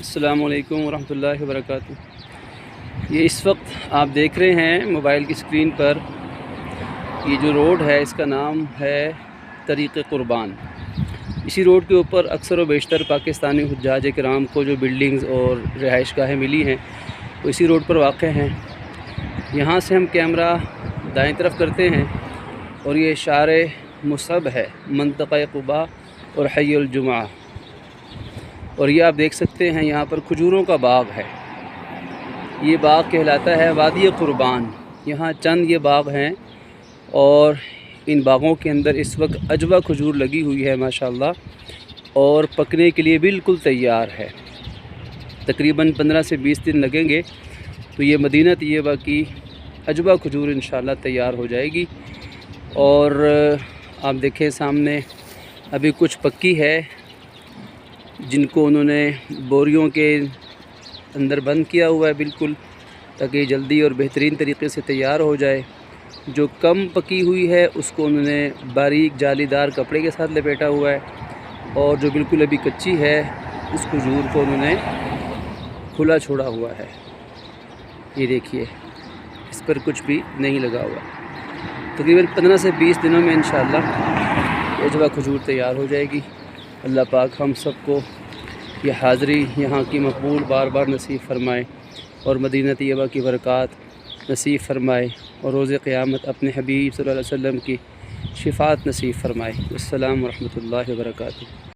السلام علیکم ورحمۃ اللہ وبرکاتہ۔ یہ اس وقت آپ دیکھ رہے ہیں موبائل کی اسکرین پر، یہ جو روڈ ہے اس کا نام ہے طریق قربان۔ اسی روڈ کے اوپر اکثر و بیشتر پاکستانی حجاج کرام کو جو بلڈنگز اور رہائش گاہیں ملی ہیں وہ اسی روڈ پر واقع ہیں۔ یہاں سے ہم کیمرہ دائیں طرف کرتے ہیں اور یہ شارع مصب ہے، منطقہ قباء اور حی الجمعہ، اور یہ آپ دیکھ سکتے ہیں یہاں پر کھجوروں کا باغ ہے۔ یہ باغ کہلاتا ہے وادی قربان۔ یہاں چند یہ باغ ہیں اور ان باغوں کے اندر اس وقت عجوہ کھجور لگی ہوئی ہے ماشاءاللہ، اور پکنے کے لیے بالکل تیار ہے۔ تقریباً 15 سے 20 دن لگیں گے تو یہ مدینہ طیبہ کی عجوہ کھجور انشاءاللہ تیار ہو جائے گی۔ اور آپ دیکھیں سامنے ابھی کچھ پکی ہے جن کو انہوں نے بوریوں کے اندر بند کیا ہوا ہے بالکل، تاکہ یہ جلدی اور بہترین طریقے سے تیار ہو جائے۔ جو کم پکی ہوئی ہے اس کو انہوں نے باریک جالی دار کپڑے کے ساتھ لپیٹا ہوا ہے، اور جو بالکل ابھی کچی ہے اس کھجور کو انہوں نے کھلا چھوڑا ہوا ہے۔ یہ دیکھیے اس پر کچھ بھی نہیں لگا ہوا۔ تقریباً 15 سے 20 دنوں میں انشاءاللہ یہ عجوہ کھجور تیار ہو جائے گی۔ اللہ پاک ہم سب کو یہ حاضری یہاں کی مقبول بار بار نصیب فرمائے، اور مدینہ طیبہ کی برکات نصیب فرمائے، اور روز قیامت اپنے حبیب صلی اللہ علیہ وسلم کی شفاعت نصیب فرمائے۔ السلام ورحمۃ اللہ وبرکاتہ۔